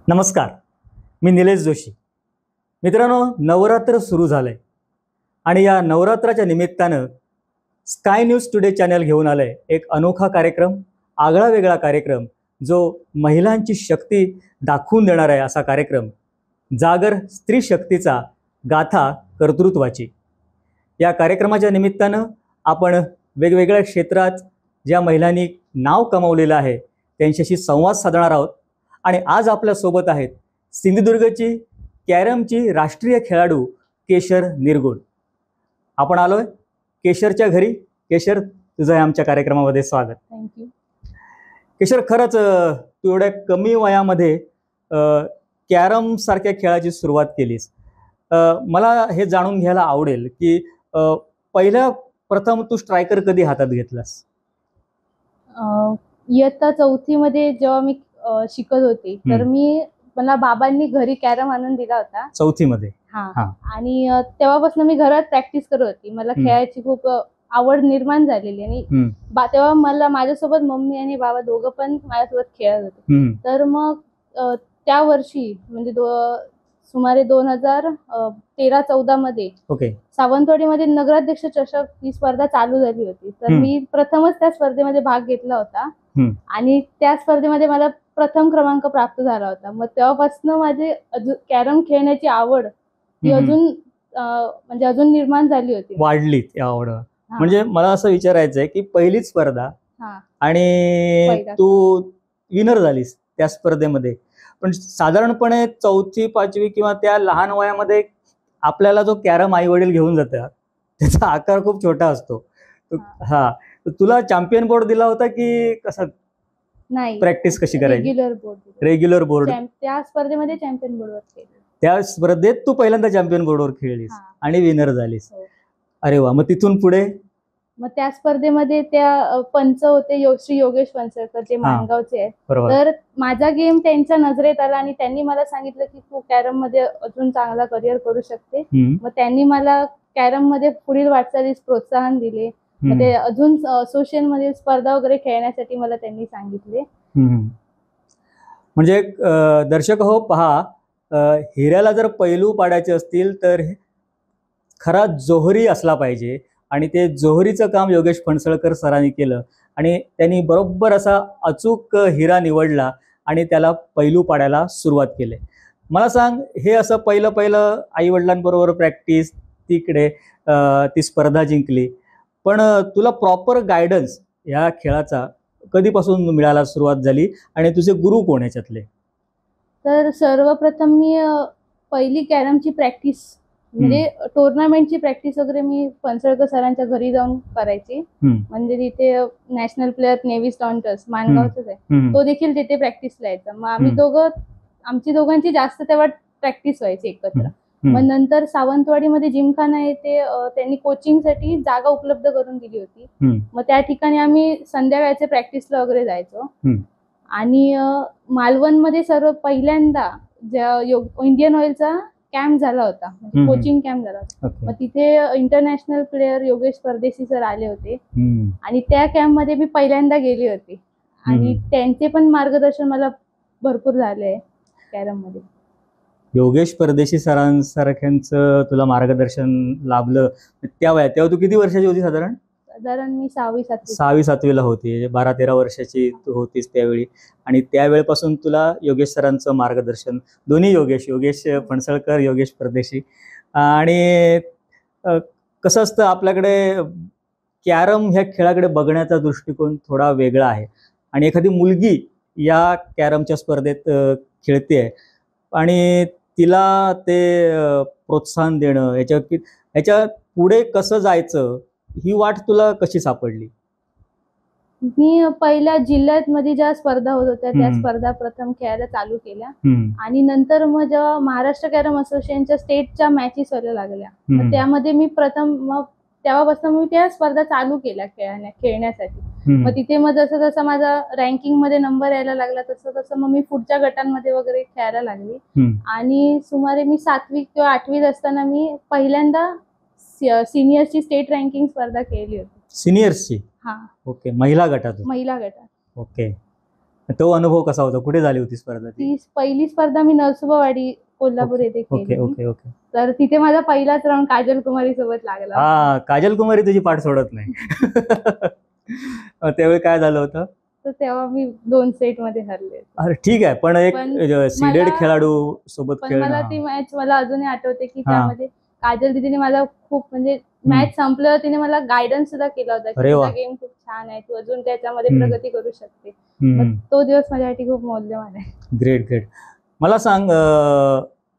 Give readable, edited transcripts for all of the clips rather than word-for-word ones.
नमस्कार, मी निलेश जोशी. मित्रांनो, नवरात्र सुरू झालंय आणि या नवरात्राच्या निमित्तानं स्काय न्यूज टुडे चॅनल घेऊन आलंय एक अनोखा कार्यक्रम, आगळा वेगळा कार्यक्रम, जो महिलांची शक्ती दाखवून देणार आहे. असा कार्यक्रम, जागर स्त्री शक्तीचा, गाथा कर्तृत्वाची. या कार्यक्रमाच्या निमित्तानं आपण वेगवेगळ्या क्षेत्रात ज्या महिलांनी नाव कमावलेलं आहे त्यांच्याशी संवाद साधणार आहोत. आणि आज आपल्यासोबत आहेत सिंधुदुर्गची कॅरमची राष्ट्रीय खेळाडू केशर निरगुड. आपण आलोय केशरच्या घरी. केशर, तुझं आमच्या कार्यक्रमामध्ये स्वागत. थँक्यू. केशर, खरंच तू एवढ्या कमी वयामध्ये कॅरम सारख्या खेळाची सुरुवात केलीस. मला हे जाणून घ्यायला आवडेल की प्रथम तू स्ट्रायकर कधी हातात घेतलास? इयत्ता 4थी मध्ये जेव्हा मी शिकत होते तर मला बाबांनी घरी कॅरम आणून दिला होता. 4थी मध्ये? हा. आणि तेव्हापासून मी घरात प्रॅक्टिस करत होती. मला खेळायची खूप आवड निर्माण झालेली आणि तेव्हा मला माझ्यासोबत मम्मी आणि बाबा दोघं पण माझ्यासोबत खेळत होते. तर मग त्या वर्षी म्हणजे सुमारे 2013-14 मध्ये सावंतवाडीमध्ये नगराध्यक्ष चषक ही स्पर्धा चालू झाली होती. तर मी प्रथमच त्या स्पर्धेमध्ये भाग घेतला होता आणि त्या स्पर्धेमध्ये मला प्रथम क्रमांक प्राप्त झाला होता. मग तेव्हापासून माझे कॅरम खेळण्याची आवड ही अजून निर्माण झाली होती, वाढली ती आवड. म्हणजे मला असं विचारायचं आहे की पहिलीच स्पर्धा आणि तू विनर झालीस त्या स्पर्धेमध्ये, पण साधारणपणे 4थी 5वी किंवा त्या लहान वयामध्ये आपल्याला जो कॅरम आई वडील घेऊन जातात त्याचा आकार खूप छोटा असतो. हा, तुला चॅम्पियन बोर्ड दिला होता की कसा? नाही, प्रॅक्टिस कशी करायची? Regular board. त्या स्पर्धेमध्ये चॅम्पियन बोर्डवर खेळली. त्या स्पर्धेत तू पहिल्यांदा चॅम्पियन बोर्डवर खेळलीस आणि विनर झालीस. अरे वा. मग तिथून पुढे? मग त्या स्पर्धेमध्ये त्या पंच होते श्री योगेश फणसळकर, जे माणगावचे आहेत. तर माझा गेम त्यांच्या नजरेत आला आणि त्यांनी मला सांगितलं की तू कॅरम मध्ये अजून चांगला करिअर करू शकते. मग त्यांनी मला कॅरम मध्ये पुढील वाटचालीस प्रोत्साहन दिले. मग ते अजून असोसिएशन मध्ये स्पर्धा वगैरे खेळण्यासाठी मला त्यांनी सांगितले. म्हणजे दर्शक हो, पहा, हिऱ्याला जर पैलू पाडायचे असतील तर खरा जोहरी असला पाहिजे आणि ते जोहरीचं काम योगेश फणसळकर सरांनी केलं आणि त्यांनी बरोबर असा अचूक हिरा निवडला आणि त्याला पैलू पाडायला सुरुवात केली. मला सांग, हे असं पहिलं आई वडिलांबरोबर प्रॅक्टिस, तिकडे ती स्पर्धा जिंकली, पण तुला प्रॉपर गायडन्स या खेळाचा कधीपासून मिळायला सुरुवात झाली आणि तुझे गुरु कोण याच्यातले? तर सर्वप्रथम मी पहिली कॅरमची प्रॅक्टिस म्हणजे टुर्नामेंटची प्रॅक्टिस वगैरे मी फणसळकर सरांच्या घरी जाऊन करायची. म्हणजे तिथे नॅशनल प्लेअर नेव्हिस टॉन्टस माणगावचाच आहे, तो देखील तिथे प्रॅक्टिसला यायचा. मग आमची दोघांची जास्त तेव्हा प्रॅक्टिस व्हायची एकत्र. मग नंतर सावंतवाडीमध्ये जिमखाना येथे त्यांनी कोचिंगसाठी जागा उपलब्ध करून दिली होती. मग त्या ठिकाणी आम्ही संध्याकाळच्या प्रॅक्टिसला वगैरे जायचो. आणि मालवणमध्ये सर्व पहिल्यांदा इंडियन ऑइलचा कॅम्प झाला होता, कोचिंग कॅम्प झाला होता. मग तिथे इंटरनॅशनल प्लेअर योगेश परदेशी सर आले होते आणि त्या कॅम्प मध्ये मी पहिल्यांदा गेली होती आणि त्यांचे पण मार्गदर्शन मला भरपूर झाले कॅरम मध्ये. योगेश परदेशी सरांसारख्यांचं तुला मार्गदर्शन लाभलं त्या वयात? तेव्हा तू किती वर्षाची होती? साधारण मी 6वी-7वीला होती. 12-13 वर्षाची तू होतीस त्यावेळी. आणि त्यावेळेपासून तुला योगेश सरांचं मार्गदर्शन, दोन्ही योगेश फणसळकर, योगेश परदेशी. आणि कसं असतं, आपल्याकडे कॅरम ह्या खेळाकडे बघण्याचा दृष्टिकोन थोडा वेगळा आहे आणि एखादी मुलगी या कॅरमच्या स्पर्धेत खेळते आणि तिला ते प्रोत्साहन देणं, याच्या पुढे कसं जायचं, ही वाट तुला कशी सापडली? मी पहिल्या जिल्ह्यात मध्ये ज्या स्पर्धा होत होत्या त्या स्पर्धा प्रथम खेळायला चालू केल्या आणि नंतर मग जेव्हा महाराष्ट्र कॅरम असोसिएशनच्या स्टेटच्या मॅचेस व्हायला लागल्या, मग त्यामध्ये मी तेव्हापासून मी त्या स्पर्धा चालू केल्या खेळण्यासाठी. मग तिथे मग जसं माझा रँकिंग मध्ये नंबर यायला लागला तसं मग मी पुढच्या गटांमध्ये वगैरे खेळायला लागली. आणि सुमारे मी 7वी किंवा 8वीत असताना मी पहिल्यांदा सिनियर्सची स्टेट रँकिंग स्पर्धा केली होती. सिनियर्सची? हा. ओके. महिला गटात? महिला गटात. ओके. तो अनुभव कसा होता? कुठे झाली होती स्पर्धा ती? ती पहिली स्पर्धा मी नरसोबावाडी कोल्हापूर येथे ओके केली. Okay okay. तर तिथे माझा पहिलाच राऊंड काजल कुमारी सोबत लागला. हा, काजल कुमारी तुझी पाठ सोडत नाही. त्यावेळी काय झालं होतं? तर तेव्हा मी 2 सेट मध्ये हरले. अरे ठीक आहे, पण एक सीडेड मला- खेळाडू सोबत पण मला ती खेळणं. मॅच मला अजूनही आठवते की हा. त्यामध्ये काजल दीदीने मला खूप म्हणजे मॅच संपल्यावर तिने मला गायडन्स सुद्धा केला होता की अरे वा. तुझा गेम खूप छान आहे, तू अजून त्याच्यामध्ये हम्म. प्रगती करू शकते. मग तो दिवस माझ्यासाठी खूप मौल्यवान आहे. Great great. मला सांग,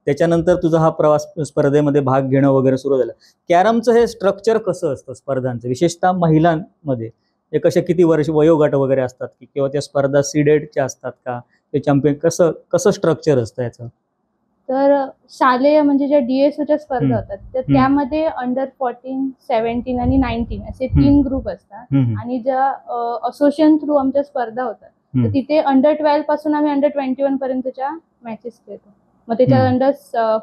त्याच्यानंतर तुझा हा प्रवास स्पर्धेमध्ये भाग घेणं वगैरे सुरू झालं. कॅरमचं हे स्ट्रक्चर कसं असतं स्पर्धांचं, विशेषतः महिलांमध्ये? हे कसे किती वर्ष वयोगट वगैरे असतात की किंवा त्या स्पर्धा सीडेडच्या असतात का, ते चॅम्पियन कसं कसं स्ट्रक्चर असतं याचं? तर शालेय म्हणजे ज्या DSOच्या स्पर्धा होतात तर त्यामध्ये अंडर 14, 17 आणि 19 असे 3 ग्रुप असतात. आणि ज्या असोसिएशन थ्रू आमच्या स्पर्धा होतात तर तिथे अंडर 12 पासून आम्ही अंडर 21 पर्यंतच्या मॅचेस खेळतो. मग त्याच्यात अंडर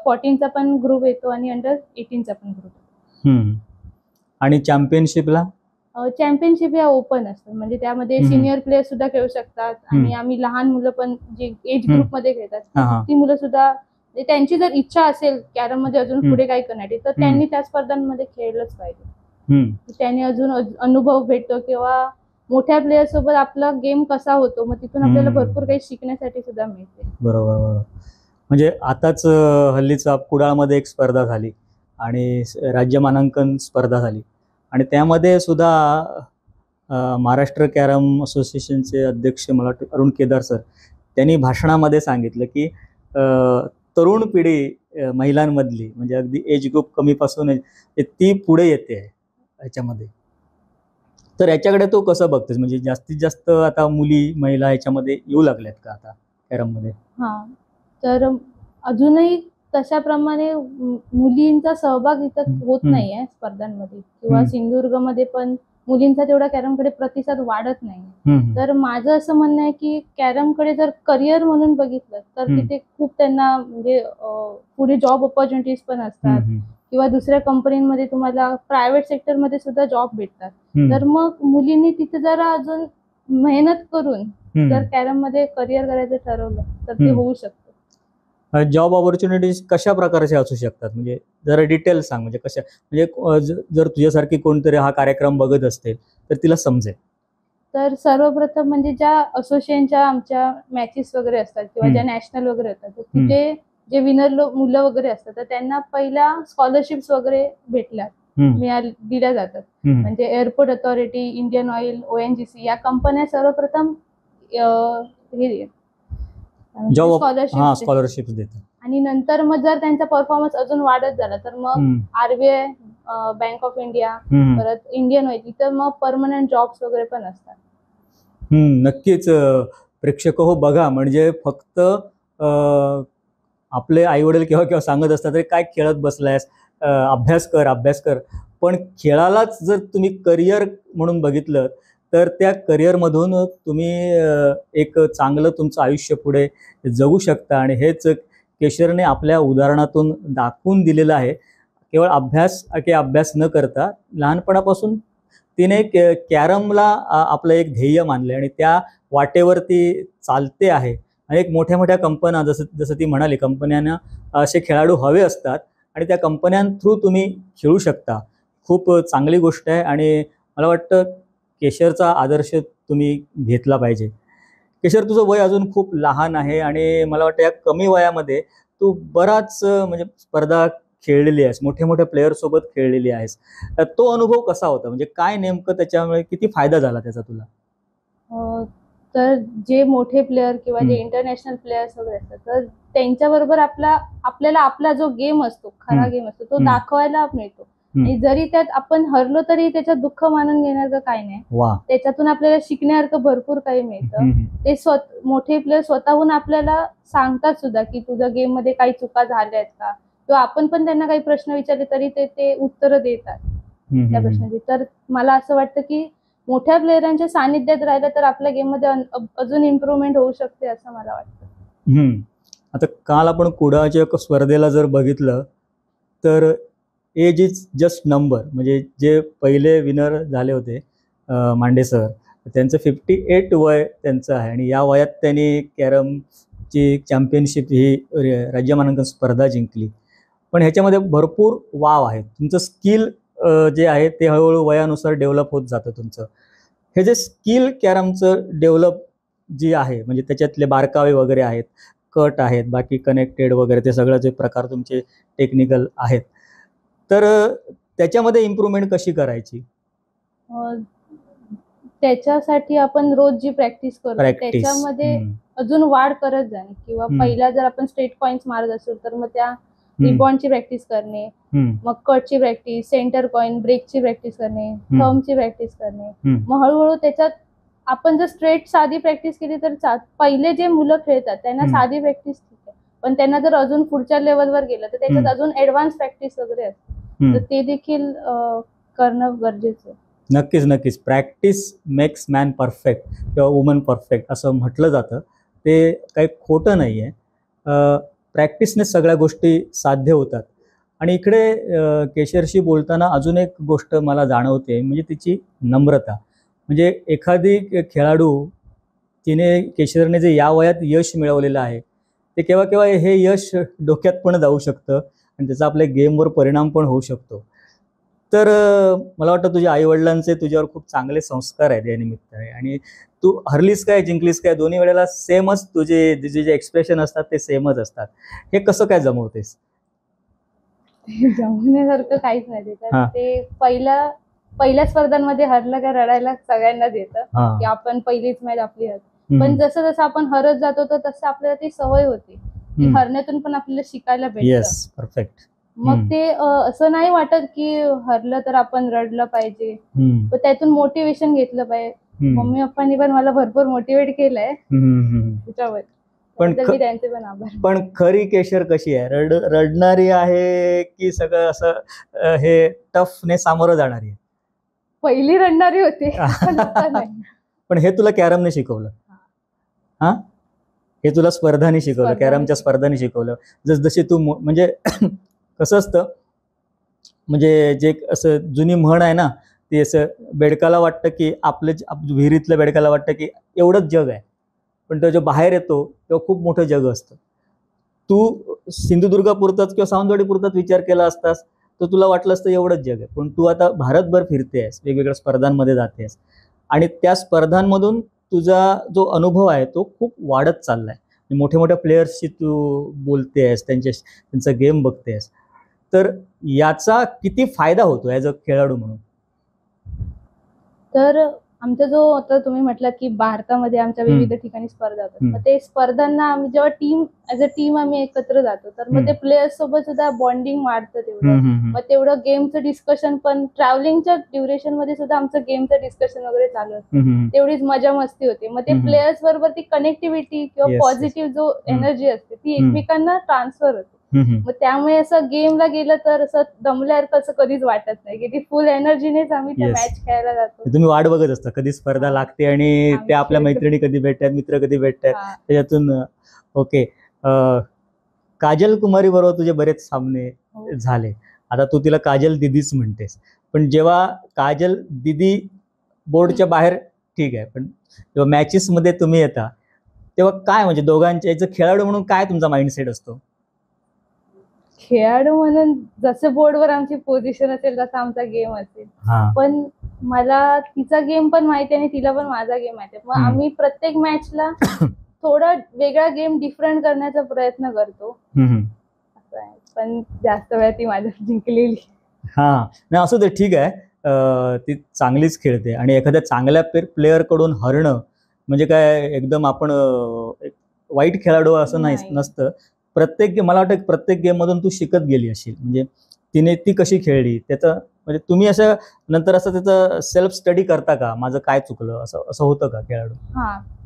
14चा पण ग्रुप येतो आणि अंडर 18चा पण ग्रुप. आणि चॅम्पियनशिपला? चॅम्पियनशिप या ओपन असतात, म्हणजे त्यामध्ये सिनियर प्लेयर सुद्धा खेळू शकतात आणि आम्ही लहान मुलं पण जे एज ग्रुप मध्ये खेळतात ती मुलं सुद्धा, त्यांची जर इच्छा असेल कॅरम मध्ये अजून पुढे काही करण्याची तर त्यांनी त्या स्पर्धांमध्ये खेळलंच पाहिजे. त्यांनी अजून अनुभव भेटतो किंवा मोठ्या प्लेयर सोबत आपला गेम कसा होतो, मग तिथून आपल्याला भरपूर काही शिकण्यासाठी सुद्धा मिळते. बरोबर बरोबर. म्हणजे आताच हल्लीचा कुडाळमध्ये एक स्पर्धा झाली आणि राज्य मानांकन स्पर्धा झाली आणि त्यामध्ये सुद्धा महाराष्ट्र कॅरम असोसिएशनचे अध्यक्ष मला वाटतं अरुण केदार सर, त्यांनी भाषणामध्ये सांगितलं की तरुण पिढी महिलांमधली, म्हणजे अगदी एज ग्रुप कमीपासून ती पुढे येते याच्यामध्ये. तर याच्याकडे तो कसं बघतेस, म्हणजे जास्तीत जास्त आता मुली महिला याच्यामध्ये येऊ लागल्यात का आता कॅरममध्ये? हा, तर अजूनही तशाप्रमाणे मुलींचा सहभाग इथं होत नाहीये स्पर्धांमध्ये किंवा सिंधुदुर्गमध्ये पण मुलींचा तेवढा कॅरमकडे प्रतिसाद वाढत नाही. तर माझं असं म्हणणं आहे की कॅरमकडे जर करिअर म्हणून बघितलं तर तिथे खूप त्यांना म्हणजे पुढे जॉब ऑपॉर्च्युनिटीज पण असतात किंवा दुसऱ्या कंपनीमध्ये तुम्हाला प्रायव्हेट सेक्टरमध्ये सुद्धा जॉब भेटतात. तर मग मुलींनी तिथे जरा अजून मेहनत करून जर कॅरम मध्ये करिअर करायचं ठरवलं तर ते होऊ शकतं. जॉब ऑपॉर्च्युनिटीज कशा प्रकारचे असू शकतात, म्हणजे जरा डिटेल सांग. म्हणजे कशा, म्हणजे जर तुझ्यासारखी कोणतरी हा कार्यक्रम बघत असतील तर तिला समजेल. तर सर्वप्रथम म्हणजे ज्या असोसिएशनच्या आमच्या मॅचेस वगैरे असतात किंवा ज्या नॅशनल वगैरे होतात तर तिथे जे विनर मुलं वगैरे असतात तर त्यांना पहिल्या स्कॉलरशिप्स वगैरे दिल्या जातात. म्हणजे airport authority, Indian oil, ONGC या कंपन्या सर्वप्रथम स्कॉलरशिप देतात. आणि नंतर मग जर त्यांचा परफॉर्मन्स अजून वाढत झाला तर मग RBI, बँक ऑफ इंडिया, परत इंडियन ऑइल इथं मग परमनंट जॉब्स वगैरे पण असतात. नक्कीच प्रेक्षक हो बघा, म्हणजे फक्त आपले आई वडील केव्हा सांगत असतात अरे काय खेळत बसलायस, अभ्यास कर, पण खेळालाच जर तुम्ही करिअर म्हणून बघितलं तर त्या करिअरमधून तुम्ही एक चांगलं तुमचं आयुष्य पुढे जगू शकता. आणि हेच केशरने आपल्या उदाहरणातून दाखवून दिलेलं आहे. केवळ अभ्यास न करता लहानपणापासून तिने कॅरमला आपलं एक ध्येय मानले आणि त्या वाटेवरती चालते आहे. अनेक मोठ्या मोठ्या कंपन्या, जसं ती म्हणाली, कंपन्यांना असे खेळाडू हवे असतात आणि त्या कंपन्यां थ्रू तुम्ही खेळू शकता. खूप चांगली गोष्ट आहे आणि मला वाटतं केशरचा आदर्श तुम्ही घेतला पाहिजे. केशर, तुझं वय अजून खूप लहान आहे आणि मला वाटतं या कमी वयामध्ये तू बराच म्हणजे स्पर्धा खेळलेली आहेस, मोठ्या मोठ्या प्लेयर सोबत खेळलेली आहेस. तो अनुभव कसा होता, म्हणजे काय नेमकं त्याच्यामुळे किती फायदा झाला त्याचा तुला? तर जे मोठे प्लेयर किंवा जे इंटरनॅशनल प्लेयर्स वगैरे असतात तर त्यांच्याबरोबर आपल्याला आपला जो गेम असतो, खरा गेम असतो, तो दाखवायला मिळतो. आणि जरी त्यात आपण हरलो तरी त्याच्यात दुःख मानून घेण्याचं काही नाही. त्याच्यातून आपल्याला शिकण्यासारखं भरपूर काही मिळतं. ते मोठे प्लेयर स्वतःहून आपल्याला सांगतात सुद्धा की तुझ्या गेम मध्ये काही चुका झाल्या आहेत का, किंवा आपण पण त्यांना काही प्रश्न विचारले तरी ते उत्तर देतात त्या प्रश्नाची. तर मला असं वाटतं की मोठ्या प्लेयरांच्या सानिध्यात राहिलं तर आपल्या गेम मध्ये अजून इम्प्रूव्हमेंट होऊ शकते असं मला वाटतं. आता काल आपण कुडाळच्या एका स्पर्धेला जर बघितलं तर एज इज जस्ट नंबर, म्हणजे जे पहिले विनर झाले होते मांडे सर, त्यांचं 58 वय त्यांचं आहे आणि या वयात त्यांनी कॅरमची चॅम्पियनशिप ही राज्य मानांकन स्पर्धा जिंकली. पण ह्याच्यामध्ये भरपूर वाव आहे. तुमचं स्किल जे आहे ते हळूहळू वयानुसार डेव्हलप होत जातं तुमचं. हे जे स्किल कॅरमचं डेव्हलप जी आहे म्हणजे त्याच्यातले बारकावे वगैरे आहेत, कट आहेत, बाकी कनेक्टेड वगैरे ते सगळं जे प्रकार तुमचे टेक्निकल आहेत, तर त्याच्यामध्ये इम्प्रूव्हमेंट कशी करायची? त्याच्यासाठी आपण रोज जी प्रॅक्टिस करतो त्याच्यामध्ये अजून वाढ करत जाणे किंवा पहिला जर आपण स्ट्रेट पॉइंट्स मारत असू तर मग त्या रिबॉन्डची प्रॅक्टिस करणे, मग कटची प्रॅक्टिस, सेंटर पॉइंट, ब्रेकची प्रॅक्टिस करणे, थंबची प्रॅक्टिस करणे. मग हळूहळू त्याच्यात आपण जर स्ट्रेट साधी प्रॅक्टिस केली तर पहिले जे मुलं खेळतात त्यांना साधी प्रॅक्टिस ठीक आहे, पण त्यांना जर अजून पुढच्या लेवलवर गेलं तर त्याच्यात अजून ऍडव्हान्स प्रॅक्टिस वगैरे असते, तर ते देखील करणं गरजेचं आहे. नक्कीच नक्कीच. प्रॅक्टिस मेक्स मॅन परफेक्ट किंवा वुमन परफेक्ट असं म्हटलं जातं. ते काही खोटं नाही आहे. प्रॅक्टिसने सगळ्या गोष्टी साध्य होतात. आणि इकडे केशरशी बोलताना अजून एक गोष्ट मला जाणवते म्हणजे तिची नम्रता. म्हणजे एखादी खेळाडू तिने केशरने जे या वयात यश मिळवलेलं आहे ते केव्हा केव्हा हे यश डोक्यात पण जाऊ शकतं आणि त्याचा आपल्या गेमवर परिणाम पण होऊ शकतो. तर मला वाटतं तुझ्या आईवडिलांचे तुझ्यावर खूप चांगले संस्कार आहेत या निमित्ताने. आणि तू हरलीस काय जिंकलीस काय दोन्ही वेळेला सेमच तुझे जे एक्सप्रेशन असतात ते सेमच असतात. हे कसं काय जमवतेस? जमण्यासारखं काहीच नाही. ते पहिल्या स्पर्धांमध्ये हरलं का रडायला सगळ्यांना देतं की आपण पहिलीच मॅच आपली हरली. पण जसं जसं आपण हरत जातो तर तसं आपल्याला ती सवय होती की हरण्यातून पण आपल्याला शिकायला भेटतं. परफेक्ट. मग ते असं नाही वाटत की हरलं तर आपण रडलं पाहिजे, पण त्यातून मोटिवेशन घेतलं पाहिजे. मम्मी पप्पांनी पण मला भरपूर मोटिवेट केलंय त्याच्यावर, पण मी त्यांचे पण आभार. पण खरी केशर कशी आहे? रडणारी आहे की सगळं असं हे टफने सामोरं जाणारी आहे? पहिली रडणारी होती पण हे तुला कॅरमने शिकवलं? हा, हे तुला स्पर्धाने शिकवलं, कॅरमच्या स्पर्धाने शिकवलं. जसजशी तू म्हणजे कसं असतं म्हणजे जे असं जुनी म्हण आहे ना ती असं बेडकाला वाटतं की आपलं विहिरीतलं बेडकाला वाटतं की एवढंच जग आहे, पण तो जो बाहेर येतो तेव्हा खूप मोठं जग असतं. तू सिंधुदुर्गापुरताच किंवा सावंतवाडीपुरताच विचार केला असतास तर तुला वाटलं असतं एवढंच जग आहे, पण तू आता भारतभर फिरतेस, वेगवेगळ्या स्पर्धांमध्ये जातेस आणि त्या स्पर्धांमधून तुझा जो अनुभव आहे तो खूप वाढत चाललाय. मोठ्या मोठ्या प्लेयर्सशी तू बोलतेस, त्यांचा गेम बघतेस, तर याचा किती फायदा होतो ॲज अ खेळाडू म्हणून? तर आमचा जो आता तुम्ही म्हटलात की भारतामध्ये आमच्या विविध ठिकाणी स्पर्धा होतात, मग ते स्पर्धांना आम्ही जेव्हा ॲज अ टीम आम्ही एकत्र जातो तर मग ते प्लेयर्स सोबत सुद्धा बॉन्डिंग वाढतं तेवढं. मग तेवढं गेमचं डिस्कशन पण ट्रॅव्हलिंगच्या ड्युरेशन मध्ये सुद्धा आमचं गेमचं डिस्कशन वगैरे चालू असतं, तेवढीच मजा मस्ती होते. मग ते प्लेयर्स बरोबर ती कनेक्टिव्हिटी किंवा पॉझिटिव्ह जो एनर्जी असते ती एकमेकांना ट्रान्सफर होते. मग त्यामुळे असं गेमला गेलं तर असं दमल्यासारखं असं कधीच वाटत नाही की ती फुल एनर्जीनेच आम्ही त्या मॅच खेळायला जातो. तुम्ही वाट बघत असता कधी स्पर्धा लागते आणि त्या आपल्या मैत्रिणी कधी भेटतात, मित्र कधी भेटतात त्याच्यातून. ओके. काजल कुमारी बरोबर तुझे बरेच सामने झाले. आता तू तिला काजल दिदीच म्हणतेस, पण जेव्हा काजल दिदी बोर्डच्या बाहेर ठीक आहे, पण जेव्हा मॅचेस मध्ये तुम्ही येता तेव्हा काय म्हणजे दोघांच्या याचं खेळाडू म्हणून काय तुमचा माइंडसेट असतो? खेळाडू म्हणून जसं बोर्डवर आमची पोझिशन असेल तसा आमचा गेम असेल, पण मला तिचा गेम पण माहिती आणि तिला पण माझा गेम माहिती. मग आम्ही प्रत्येक मॅचला थोडा वेगळा गेम डिफरंट करण्याचा प्रयत्न करतो, असं आहे. पण जास्त वेळा ती माझ्या जिंकलेली. नाही असू दे, ठीक आहे. ती चांगलीच खेळते आणि एखाद्या चांगल्या प्लेअर कडून हरणं म्हणजे काय एकदम आपण वाईट खेळाडू असं नसतं. मला वाटतं प्रत्येक गेम मधून तू शिकत गेली असेल. म्हणजे तिने ती कशी खेळली त्याचं म्हणजे तुम्ही असं नंतर असं त्याचं सेल्फ स्टडी करता का, माझं काय चुकलं असं होतं का खेळाडू?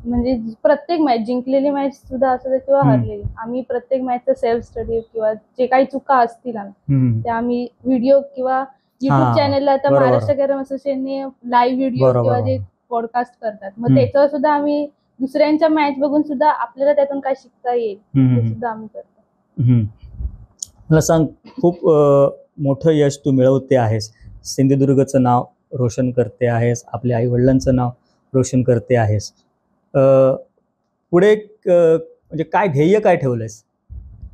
म्हणजे प्रत्येक मॅच, जिंकलेली मॅच सुद्धा असू दे किंवा हरलेली, आम्ही प्रत्येक मॅचचा सेल्फ स्टडी किंवा जे काही चुका असतील त्या आम्ही व्हिडिओ किंवा युट्यूब चॅनलला आता महाराष्ट्र कॅरम असोसिएशनने लाईव्ह व्हिडिओ किंवा जे पॉडकास्ट करतात मग त्याच्यावर सुद्धा आम्ही दुसऱ्यांच्या मॅच बघून सुद्धा आपल्याला त्यातून काय शिकता येईल ते सुद्धा आम्ही करतो. मला सांग, खूप मोठं यश तू मिळवते आहेस, सिंधुदुर्गचं नाव रोशन करते आहेस, आपल्या आई वडिलांचं नाव रोशन करते आहेस. पुढे म्हणजे काय ध्येय काय ठेवलंयस?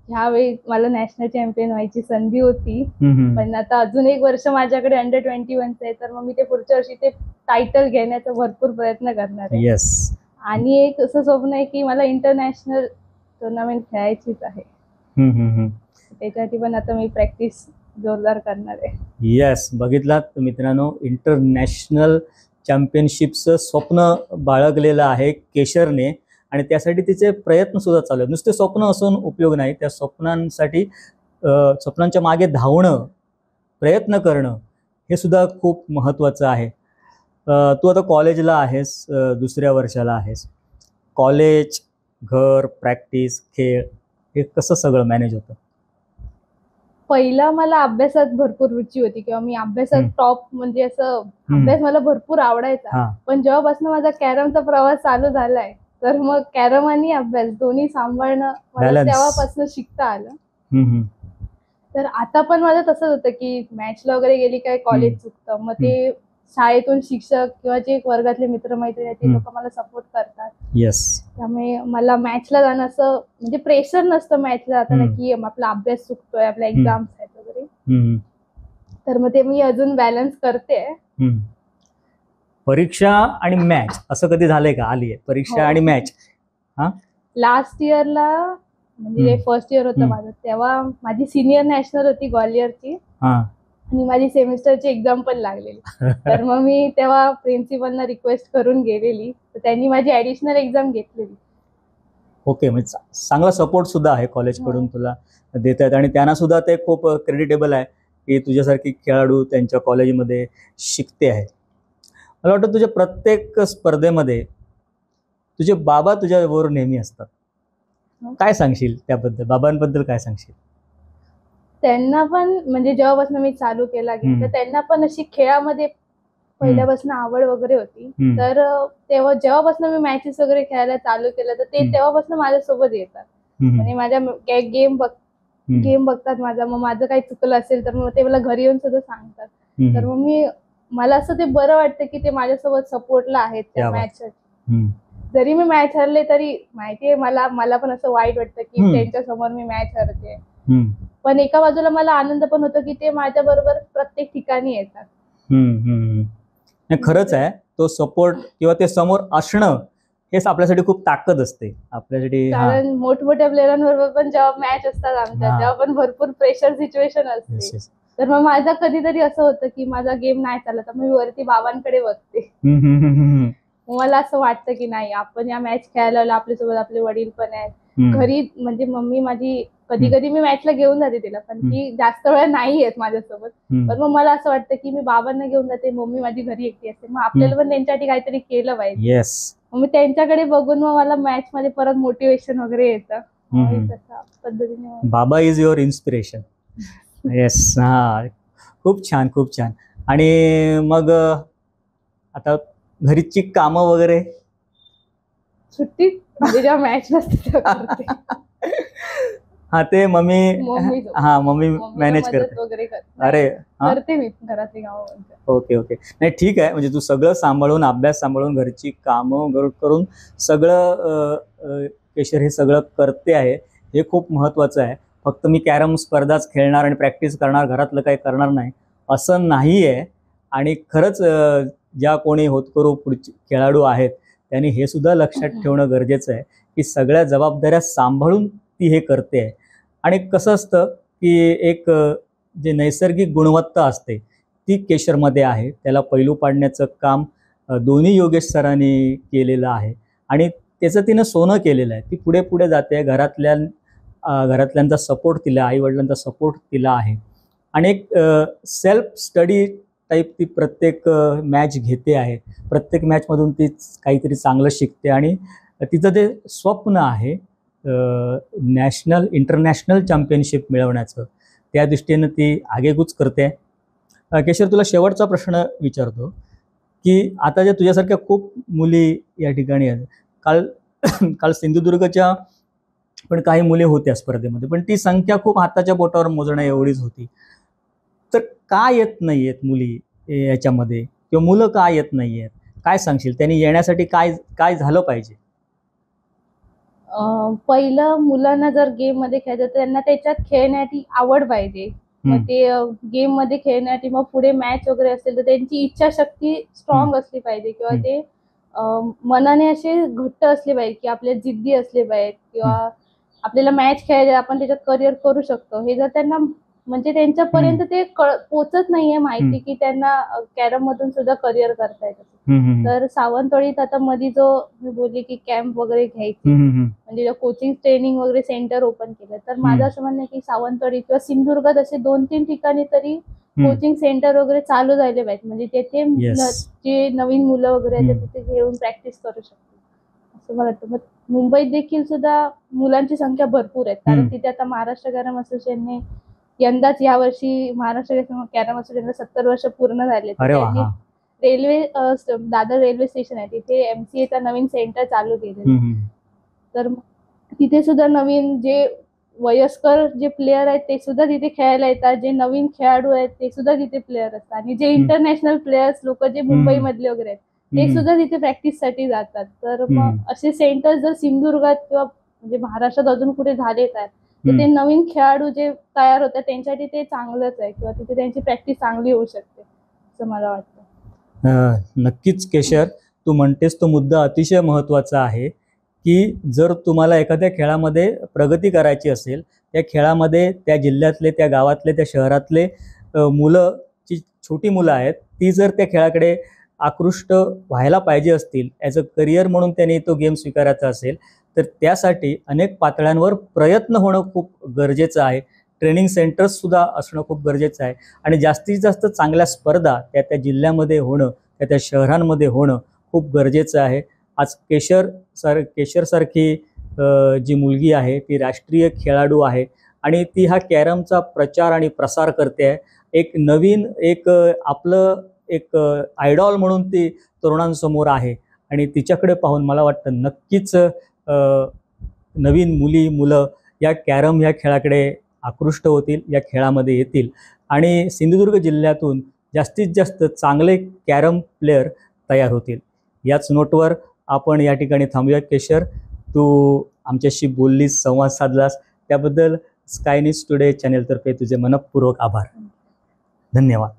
ह्यावेळी मला नॅशनल चॅम्पियन व्हायची संधी होती, हम्म. पण आता अजून एक वर्ष माझ्याकडे अंडर-21 आहे, तर मग मी ते पुढच्या वर्षी ते टायटल घेण्याचा भरपूर प्रयत्न करणार आहे. येस. आणि एक असं स्वप्न आहे की मला इंटरनॅशनल टुर्नामेंट खेळायचीच आहे. त्याच्यासाठी पण आता मी प्रॅक्टिस जोरदार करणार आहे. येस, बघितलात मित्रांनो, इंटरनॅशनल चॅम्पियनशिपचं स्वप्न बाळगलेलं आहे केशरने आणि त्यासाठी तिचे प्रयत्न सुद्धा चालू आहेत. नुसते स्वप्न असून उपयोग नाही, त्या स्वप्नांसाठी स्वप्नांच्या मागे धावणं, प्रयत्न करणं हे सुद्धा खूप महत्त्वाचं आहे. तू आता कॉलेजला आहेस, दुसऱ्या वर्षाला आहेस. कॉलेज, घर, प्रॅक्टिस, खेळ हे कसं सगळं मॅनेज होतं? पहिला मला अभ्यासात भरपूर रुची होती किंवा मी अभ्यासात टॉप, म्हणजे असं अभ्यास मला भरपूर आवडायचा. पण जेव्हापासून माझा कॅरमचा प्रवास चालू झालाय, तर मग कॅरम आणि अभ्यास दोन्ही सांभाळणं मला तेव्हापासून शिकता आलं. तर आता पण माझं तसंच होतं की मॅचला वगैरे गेली काय कॉलेज चुकतं, मग ते शाळेतून शिक्षक किंवा जे वर्गातले मित्रमैत्रिणी आहेत ते लोक मला सपोर्ट करतात. येस. त्यामुळे मला मॅचला जाणं असं म्हणजे प्रेशर नसतं मॅचला जाताना की आपला अभ्यास चुकतोय, आपल्या एक्झाम्स आहेत वगैरे. तर मग ते मी अजून बॅलन्स करते. परीक्षा आणि मॅच असं कधी झालंय का? आली आहे परीक्षा आणि मॅच? लास्ट इयरला म्हणजे फर्स्ट इयर होतं माझं, तेव्हा माझी सिनियर नॅशनल होती ग्वालियरची आणि माझी सेमिस्टरची एक्झाम पण लागलेली. तर मग मी तेव्हा प्रिन्सिपलना रिक्वेस्ट करून गेलेली, तर त्यांनी माझी ऍडिशनल एक्झाम घेतलेली. ओके, म्हणजे चांगला सपोर्ट सुद्धा आहे कॉलेजकडून तुला देत आहेत आणि त्यांना सुद्धा ते खूप क्रेडिटेबल आहे की तुझ्यासारखी खेळाडू त्यांच्या कॉलेजमध्ये शिकते आहे. मला वाटतं तुझ्या प्रत्येक स्पर्धेमध्ये तुझे बाबा तुझ्याबरोबर नेहमी असतात. काय सांगशील त्याबद्दल? बाबांबद्दल काय सांगशील? त्यांना पण म्हणजे जेव्हापासून मी चालू केला गेम, तर त्यांना पण अशी खेळामध्ये पहिल्यापासून आवड वगैरे होती. तर तेव्हा जेव्हापासून मी मॅचेस वगैरे खेळायला चालू केलं, तर ते तेव्हापासून माझ्यासोबत येतात. म्हणजे माझ्या गेम बघतात माझा, मग माझं काही चुकलं असेल तर मग ते मला घरी येऊन सुद्धा सांगतात. तर मग मला असं ते बरं वाटतं की ते माझ्यासोबत सपोर्टला आहेत त्या मॅचसाठी. जरी मी मॅच हरले तरी माहितीये मला पण असं वाईट वाटतं की त्यांच्या समोर मी मॅच हरते, पण एका बाजूला मला आनंद पण होतो की ते माझ्या बरोबर प्रत्येक ठिकाणी येतात. खरंच आहे, तो सपोर्ट किंवा ते समोर असणं हेच आपल्यासाठी खूप ताकद असते आपल्यासाठी. कारण मोठमोठ्या प्लेयरांबरोबर पण जेव्हा मॅच असतात आमच्या, तेव्हा पण भरपूर प्रेशर सिच्युएशन असते. तर मग माझं कधीतरी असं होतं की माझा गेम नाही चालला, तर मी वरती बाबांकडे बघते. मला असं वाटतं की नाही, आपण या मॅच खेळायला आलो, आपल्यासोबत आपले वडील पण आहेत. घरी म्हणजे मम्मी माझी कधी कधी मी मॅचला घेऊन जाते तिला, पण ती जास्त वेळ नाही येत माझ्यासोबत. पण मग मला असं वाटतं की मी बाबांना घेऊन जाते, मम्मी माझी घरी एकटी असते, मग आपल्याला पण त्यांच्यासाठी काहीतरी केलं पाहिजे. येस. मग मी त्यांच्याकडे बघून मग मला मॅच मध्ये परत मोटिवेशन वगैरे येतं. तशा पद्धतीने बाबा इज युअर इन्स्पिरेशन. येस. खूप छान, खूप छान. आणि मग आता घरीची कामं वगैरे सुट्टी म्हणजे जेव्हा मॅच नसते ते मम्मी मॅनेज करते वगैरे. अरे करते मी घरातली कामं. Okay okay. नाही ठीक आहे, म्हणजे तू सगळं सांभाळून, अभ्यास सांभाळून, घरची कामं करून सगळं केशर हे सगळं करते आहे, हे खूप महत्त्वाचं आहे. फक्त मी कॅरम स्पर्धाच खेळणार आणि प्रॅक्टिस करणार, घरातलं काही करणार नाही असं नाही आहे. आणि खरंच ज्या कोणी होतकरू पुढचे खेळाडू आहेत त्यांनी हे सुद्धा लक्षात ठेवणं गरजेचं आहे की सगळ्या जबाबदाऱ्या सांभाळून ती हे करते आहे. आणि कसं असतं की एक जे नैसर्गिक गुणवत्ता असते ती केशरमध्ये आहे, त्याला पैलू पाडण्याचं काम दोन्ही योगेश सरांनी केलेलं आहे आणि त्याचं तिनं सोनं केलेलं आहे. ती पुढे पुढे जाते, घरातल्यांचा सपोर्ट तिला, आईवडिलांचा सपोर्ट तिला आहे आणि एक सेल्फ स्टडी टाईप ती प्रत्येक मॅच घेते आहे. प्रत्येक मॅचमधून ती काहीतरी चांगलं शिकते आणि तिचं ते स्वप्न आहे इंटरनॅशनल चॅम्पियनशिप मिळवण्याचं, त्या दृष्टीनं ती आगेकूच करते. केशर, तुला शेवटचा प्रश्न विचारतो की आता ज्या तुझ्यासारख्या खूप मुली या ठिकाणी आहेत, काल सिंधुदुर्गच्या पण काही मुली होत्या स्पर्धेमध्ये, पण ती संख्या खूप हाताच्या बोटावर मोजण्या एवढीच होती. तर का येत नाही आहेत मुली याच्यामध्ये, किंवा मुलं का येत नाही आहेत? काय सांगशील त्यांनी येण्यासाठी काय काय झालं पाहिजे? पहिलं मुलांना जर गेम मध्ये खेळायचं तर त्यांना त्याच्यात खेळण्याची आवड पाहिजे. मग ते गेम मध्ये खेळण्यासाठी मग पुढे मॅच वगैरे असेल तर त्यांची इच्छाशक्ती स्ट्रॉंग असली पाहिजे किंवा ते मनाने असे घट्ट असले पाहिजे की आपल्या जिद्दी असले पाहिजे किंवा आपल्याला मॅच खेळायला आपण त्याच्यात करिअर करू शकतो. हे जर त्यांना म्हणजे त्यांच्यापर्यंत ते पोचत नाहीये माहिती की त्यांना कॅरम मधून सुद्धा करिअर करता येतं. तर सावंतवाडीत आता मध्ये जो मी बोलली की कॅम्प वगैरे घ्यायची म्हणजे कोचिंग ट्रेनिंग वगैरे सेंटर ओपन केलं, तर माझं असं म्हणणं आहे की सावंतवाडी किंवा सिंधुदुर्गात असे 2-3 ठिकाणी तरी कोचिंग सेंटर वगैरे चालू झाले पाहिजे. म्हणजे तेथे जे नवीन मुलं वगैरे आहेत तिथे घेऊन प्रॅक्टिस करू शकतील असं मला वाटतं. मग मुंबईत देखील सुद्धा मुलांची संख्या भरपूर आहे, कारण तिथे आता महाराष्ट्र कॅरम असोसिएशनने यंदाच यावर्षी महाराष्ट्र कॅरम असोसिएशनला 70 वर्ष पूर्ण झाले. रेल्वे दादर रेल्वे स्टेशन आहे तिथे MCA चा नवीन सेंटर चालू केलेलं. तर तिथे सुद्धा नवीन जे वयस्कर जे प्लेयर आहेत ते सुद्धा तिथे खेळायला येतात, जे नवीन खेळाडू आहेत ते सुद्धा तिथे प्लेयर असतात आणि जे इंटरनॅशनल प्लेयर्स लोक जे मुंबई मधले वगैरे आहेत ते सुद्धा तिथे प्रॅक्टिस साठी जातात. तर मग असे सेंटर जर सिंधुदुर्गात किंवा म्हणजे महाराष्ट्रात अजून कुठे झाले तर ते नवीन खेळाडू जे तयार होतात त्यांच्यासाठी ते चांगलंच आहे किंवा तिथे त्यांची प्रॅक्टिस चांगली होऊ शकते असं मला वाटतं. नक्कीच केशर, तू म्हणतेस तो मुद्दा अतिशय महत्त्वाचा आहे की जर तुम्हाला एखाद्या खेळामध्ये प्रगती करायची असेल, त्या खेळामध्ये त्या जिल्ह्यातले, त्या गावातले, त्या शहरातले मुलं, जी छोटी मुलं आहेत ती जर त्या खेळाकडे आकृष्ट व्हायला पाहिजे असतील, ॲज अ करिअर म्हणून त्यांनी तो गेम स्वीकारायचा असेल तर त्यासाठी अनेक पातळ्यांवर प्रयत्न होणं खूप गरजेचं आहे. ट्रेनिंग सेंटर्ससुद्धा असणं खूप गरजेचं आहे आणि जास्तीत जास्त चांगल्या स्पर्धा त्या त्या जिल्ह्यामध्ये होणं, त्या त्या शहरांमध्ये होणं खूप गरजेचं आहे. आज केशरसारखी जी मुलगी आहे ती राष्ट्रीय खेळाडू आहे आणि ती हा कॅरमचा प्रचार आणि प्रसार करते आहे. एक नवीन आपलं एक आयडॉल म्हणून ती तरुणांसमोर आहे आणि तिच्याकडे पाहून मला वाटतं नक्कीच नवीन मुलं या कॅरम ह्या खेळाकडे आकृष्ट होतील, या खेळामध्ये येतील आणि सिंधुदुर्ग जिल्ह्यातून जास्तीत जास्त चांगले कॅरम प्लेयर तयार होतील. याच नोटवर आपण या ठिकाणी थांबूया. केशर, तू आमच्याशी बोललीस, संवाद साधलास त्याबद्दल स्काय न्यूज टुडे चॅनेलतर्फे तुझे मनपूर्वक आभार. धन्यवाद.